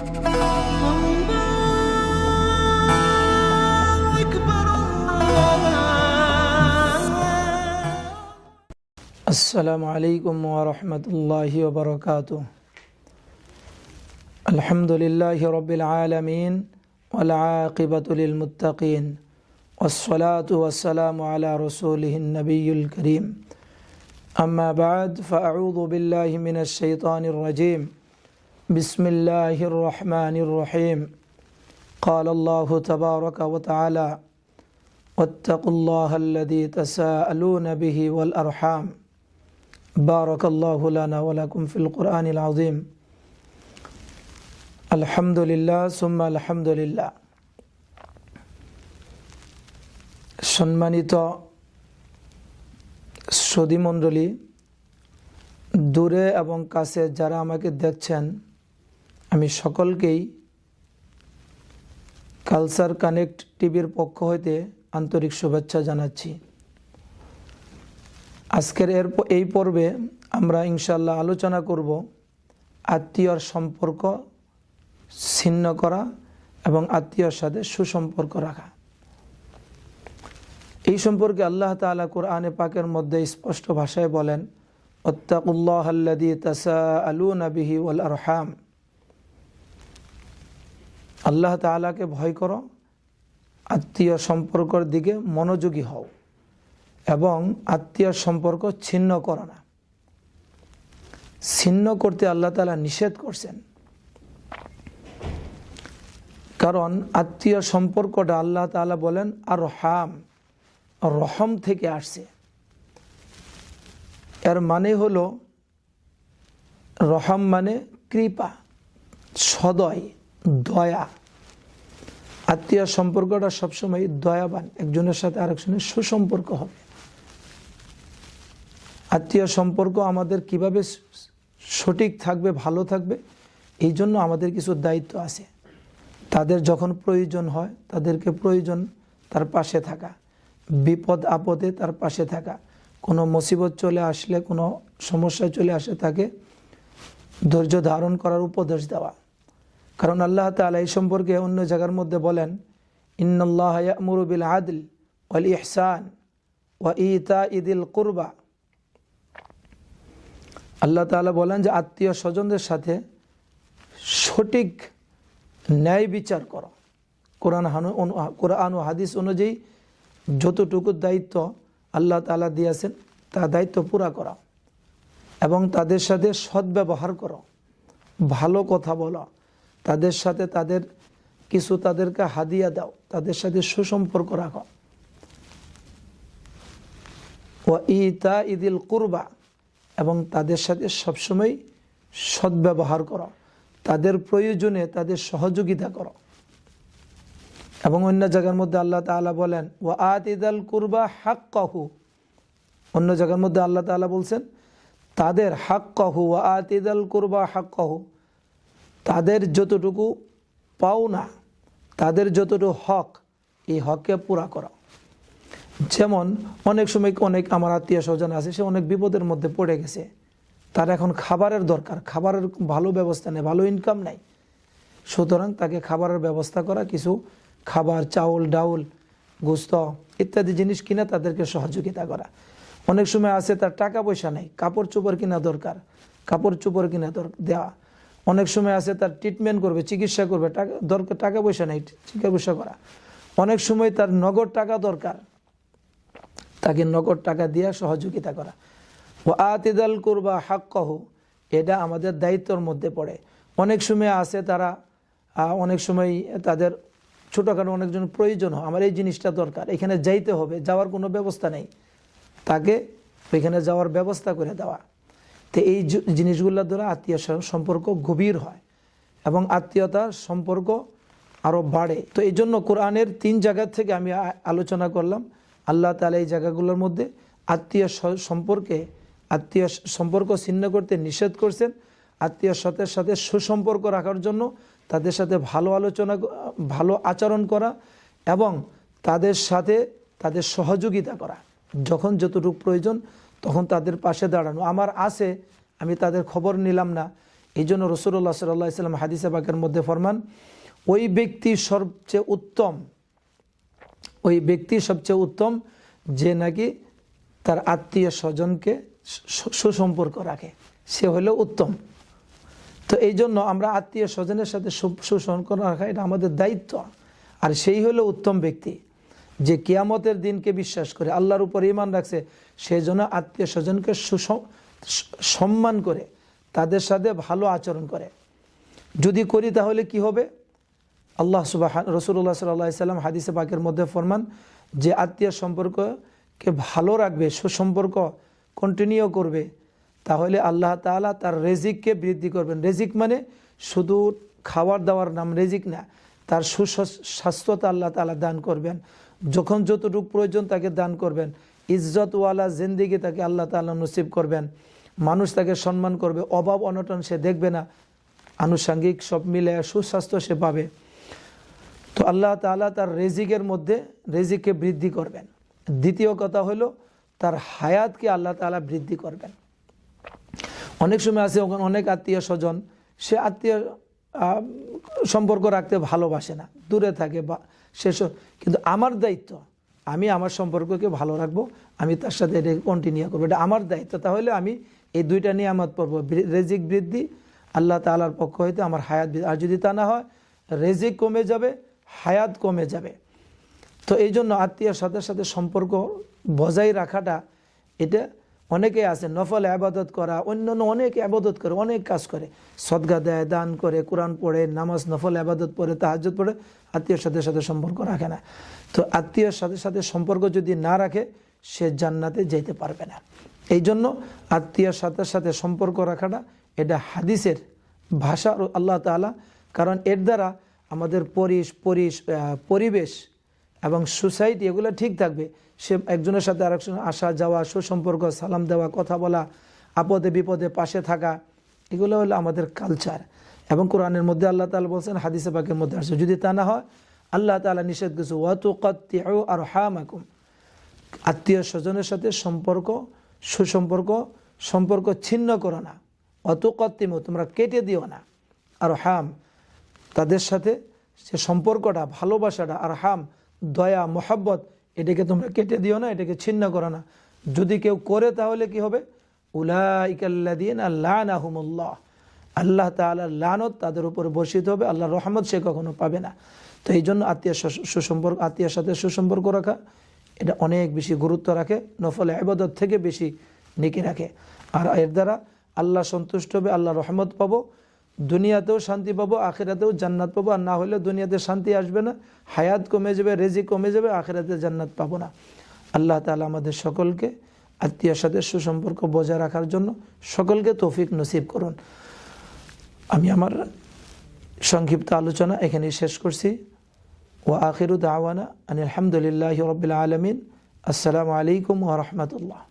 আসসালামু আলাইকুম ওয়া রাহমাতুল্লাহি ওয়া বারাকাতুহু। আলহামদুলিল্লাহি রাব্বিল আলামিন ওয়াল আকিবাতু লিল মুত্তাকিন ওয়াসসালাতু ওয়াসসালামু আলা রাসূলিহিন নাবিয়্যিল কারীম। আম্মা বা'দ, ফাআউযু বিল্লাহি মিনাশ শাইতানির রাজীম। বিসমিল্লাহির রহমানির রহিম। قال الله تبارك وتعالى واتقوا الله الذي تساءلون به والأرحام بارك الله لنا ولكم في القرآن العظيم الحمد لله ثم الحمد لله। সম্মানিত সুধী মণ্ডলী, দূরে এবং কাছে যারা আমাকে দেখছেন, আমি সকলকেই কালচার কানেক্ট টিভির পক্ষ হইতে আন্তরিক শুভেচ্ছা জানাচ্ছি। আজকের এই পর্বে আমরা ইনশাআল্লাহ আলোচনা করব আত্মীয়র সম্পর্ক ছিন্ন করা এবং আত্মীয়র সাথে সুসম্পর্ক রাখা। এই সম্পর্কে আল্লাহ তাআলা কোরআনে পাকের মধ্যে স্পষ্ট ভাষায় বলেন, ওয়াত্তাকুল্লাহাল্লাযী তাসাআলুনা বিহি ওয়াল আরহাম। আল্লাহ তাআলাকে ভয় করো, আত্মীয় সম্পর্কের দিকে মনোযোগী হও এবং আত্মীয় সম্পর্ক ছিন্ন করো না। ছিন্ন করতে আল্লাহ তাআলা নিষেধ করছেন, কারণ আত্মীয় সম্পর্কটা আল্লাহ তাআলা বলেন আর রহম থেকে আসছে। এর মানে হলো, রহম মানে কৃপা, সদয়, দয়া। আত্মীয় সম্পর্কটা সবসময় দয়াবান, একজনের সাথে আরেকজনের সুসম্পর্ক হবে। আত্মীয় সম্পর্ক আমাদের কিভাবে সঠিক থাকবে, ভালো থাকবে, এই জন্য আমাদের কিছু দায়িত্ব আছে। তাদের যখন প্রয়োজন হয় তাদেরকে প্রয়োজন তার পাশে থাকা, বিপদ আপদে তার পাশে থাকা, কোনো মুসিবত চলে আসলে, কোনো সমস্যায় চলে আসে তাকে ধৈর্য ধারণ করার উপদেশ দেওয়া। কারণ আল্লাহ তাআলা এই সম্পর্কে অন্য জায়গার মধ্যে বলেন, ইন্নাল্লাহা ইয়া'মুরু বিল আদল ওয়াল ইহসান ওয়া ইতা'i যিল কুরবা। আল্লাহ তাআলা বলেন যে আত্মীয় স্বজনদের সাথে সঠিক ন্যায় বিচার করো। কোরআন ও হাদিস অনুযায়ী যতটুকু দায়িত্ব আল্লাহ তাআলা দিয়েছেন তা দায়িত্ব পুরা করা এবং তাদের সাথে সদ্ব্যবহার করো, ভালো কথা বলো, তাদের সাথে তাদেরকে হাদিয়া দাও, তাদের সাথে সুসম্পর্ক রাখো। ওয়া ইতা'i যিল কুরবা, এবং তাদের সাথে সবসময় সদ্ব্যবহার করো, তাদের প্রয়োজনে তাদের সহযোগিতা করো। এবং অন্য জায়গার মধ্যে আল্লাহ তাআলা বলেন ওয়া আতি যিল কুরবা হাক্কাহু। অন্য জায়গার মধ্যে আল্লাহ তাআলা বলছেন তাদের হাক্কাহু, ওয়া আতি যিল কুরবা হাক্কাহু, তাদের যতটুকু পাওনা, তাদের যতটুকু হক, এই হককে পুরা করা। যেমন অনেক সময় অনেক আমার আত্মীয় স্বজন আছে, সে অনেক বিপদের মধ্যে পড়ে গেছে, তার এখন খাবারের দরকার, খাবারের ভালো ব্যবস্থা নেই, ভালো ইনকাম নাই, সুতরাং তাকে খাবারের ব্যবস্থা করা, কিছু খাবার, চাউল, ডাউল, গোস্ত ইত্যাদি জিনিস কিনে তাদেরকে সহযোগিতা করা। অনেক সময় আছে তার টাকা পয়সা নেই, কাপড় চোপড় কিনা দরকার, কাপড় চোপড় কিনা দেওয়া। অনেক সময় আছে তার ট্রিটমেন্ট করবে, চিকিৎসা করবে, টাকা পয়সা নেই, চিকিৎসা করা। অনেক সময় তার নগদ টাকা দরকার, তাকে নগদ টাকা দিয়ে সহযোগিতা করা। ওয়া আতি যিল কুরবা হাক্কাহু, এটা আমাদের দায়িত্বের মধ্যে পড়ে। অনেক সময় আছে তারা, অনেক সময় তাদের ছোটোখাটো অনেকজন প্রয়োজন হয়, আমার এই জিনিসটা দরকার, এখানে যাইতে হবে, যাওয়ার কোনো ব্যবস্থা নেই, তাকে ওইখানে যাওয়ার ব্যবস্থা করে দেওয়া। তো এই জিনিসগুলোর দ্বারা আত্মীয় সম্পর্ক গভীর হয় এবং আত্মীয়তার সম্পর্ক আরও বাড়ে। তো এই জন্য কোরআনের 3 জায়গা থেকে আমি আলোচনা করলাম। আল্লাহ তাআলা এই জায়গাগুলোর মধ্যে আত্মীয় সম্পর্ক ছিন্ন করতে নিষেধ করছেন। আত্মীয় সাথে সুসম্পর্ক রাখার জন্য তাদের সাথে ভালো আচরণ করা এবং তাদের সাথে তাদের সহযোগিতা করা, যখন যতটুকু প্রয়োজন তখন তাদের পাশে দাঁড়ানো। আমার আছে, আমি তাদের খবর নিলাম না, এই জন্য রাসূলুল্লাহ সাল্লাল্লাহু আলাইহি ওয়াসাল্লাম হাদিসে পাকের মধ্যে ফরমান, ওই ব্যক্তি সবচেয়ে উত্তম যে নাকি তার আত্মীয় স্বজনকে সুসম্পর্ক রাখে, সে হলো উত্তম। তো এই জন্য আমরা আত্মীয় স্বজনের সাথে সুসম্পর্ক রাখা এটা আমাদের দায়িত্ব। আর সেই হলো উত্তম ব্যক্তি যে কিয়ামতের দিনকে বিশ্বাস করে, আল্লাহর উপর ঈমান রাখছে, সেই জন্য আত্মীয় স্বজনকে সম্মান করে, তাদের সাথে ভালো আচরণ করে। যদি করি তাহলে কি হবে? রাসূলুল্লাহ সাল্লাল্লাহু আলাইহি ওয়াসাল্লাম হাদিসে পাকের মধ্যে ফরমান যে আত্মীয় সম্পর্ককে ভালো রাখবে, সুসম্পর্ক কন্টিনিউ করবে, তাহলে আল্লাহ তাআলা তার রিজিককে বৃদ্ধি করবেন। রিজিক মানে শুধু খাবার দাওয়ার নাম রিজিক না, তার সুস্বাস্থ্যতা আল্লাহ তাআলা দান করবেন, যখন যতটুকু প্রয়োজন তাকে দান করবেন, ইজ্জতওয়ালা জিন্দেগি তাকে আল্লাহ তাআলা নসিব করবেন, মানুষ তাকে সম্মান করবে, অভাব অনটন সে দেখবে না, আনুষঙ্গিক সব মিলে সুস্বাস্থ্য সে পাবে। তো আল্লাহ তাআলা তার রিজিকের মধ্যে রিজিককে বৃদ্ধি করবেন। দ্বিতীয় কথা হলো তার হায়াতকে আল্লাহ তাআলা বৃদ্ধি করবেন। অনেক সময় আছে অনেক আত্মীয় স্বজন, সে আত্মীয় সম্পর্ক রাখতে ভালোবাসে না, দূরে থাকে বা কিন্তু আমার দায়িত্ব, আমি আমার সম্পর্ককে ভালো রাখবো, আমি তার সাথে এটা কন্টিনিউ করবো, এটা আমার দায়িত্ব। তাহলে আমি এই দুইটা নিয়ামত পড়বো, রিজিক বৃদ্ধি আল্লাহ তাআলার পক্ষ হইতে, আমার হায়াত বৃদ্ধি। আর যদি তা না হয়, রিজিক কমে যাবে, হায়াত কমে যাবে। তো এই জন্য আত্মীয়ের সাথে সাথে সম্পর্ক বজায় রাখাটা, এটা অনেকে আছে নফল ইবাদত করা, অন্যান্য অনেক ইবাদত করে, অনেক কাজ করে, সদকা দেয়, দান করে, কোরআন পড়ে, নামাজ নফল ইবাদত পড়ে, তাহাজ্জুদ পড়ে, আত্মীয়ের সাথে সাথে সম্পর্ক রাখে না। তো আত্মীয়ের সাথে সাথে সম্পর্ক যদি না রাখে, সে জান্নাতে যেতে পারবে না। এই জন্য আত্মীয়ের সাথে সাথে সম্পর্ক রাখাটা এটা হাদিসের ভাষা আল্লাহ তাআলা, কারণ এর দ্বারা আমাদের পরিবেশ এবং সোসাইটি এগুলো ঠিক থাকবে। সে একজনের সাথে আরেকজনের আসা যাওয়া, সুসম্পর্ক, সালাম দেওয়া, কথা বলা, আপদে বিপদে পাশে থাকা, এগুলো হলো আমাদের কালচার। এবং কোরআনের মধ্যে আল্লাহ তাআলা বলছেন, হাদিসে পাকের মধ্যে আসছে, যদি তা না হয় আল্লাহ তাআলা নিষেধ করেছে, ওয়া তুকাত্তিউ আরহামাকুম, আত্মীয় স্বজনের সাথে সম্পর্ক ছিন্ন করো না, ওয়া তুকাত্তিমু, তোমরা কেটে দিও না, আরহাম, তাদের সাথে সে সম্পর্কটা, ভালোবাসাটা, আরহাম, দয়া, মোহাব্বত, এটাকে তোমরা কেটে দিও না, এটাকে ছিন্ন করো না। যদি কেউ করে তাহলে কি হবে? উলাইকাল্লাযীনা লানাহুমুল্লাহ, আল্লাহ তাআলার লানত তাদের উপর বর্ষিত হবে, আল্লাহর রহমত সে কখনো পাবে না। তো এই জন্য আত্মীয়ের সাথে সুসম্পর্ক রাখা এটা অনেক বেশি গুরুত্ব রাখে, নফল ইবাদত থেকে বেশি নেকি রাখে। আর এর দ্বারা আল্লাহ সন্তুষ্ট হবে, আল্লাহ রহমত পাবো, দুনিয়াতেও শান্তি পাবো, আখিরাতেও জান্নাত পাবো। আর না হলে দুনিয়াতে শান্তি আসবে না, হায়াত কমে যাবে, রিজিক কমে যাবে, আখিরাতে জান্নাত পাবো না। আল্লাহ তাআলা আমাদের সকলকে আত্মীয়ের সাথে সুসম্পর্ক বজায় রাখার জন্য সকলকে তৌফিক নসিব করুন। আমি আমার সংক্ষিপ্ত আলোচনা এখানেই শেষ করছি। ওয়া আখিরু দাওয়ানা আনিল হামদুলিল্লাহি রাব্বিল আলামিন। আসসালামু আলাইকুম ওয়া রাহমাতুল্লাহ।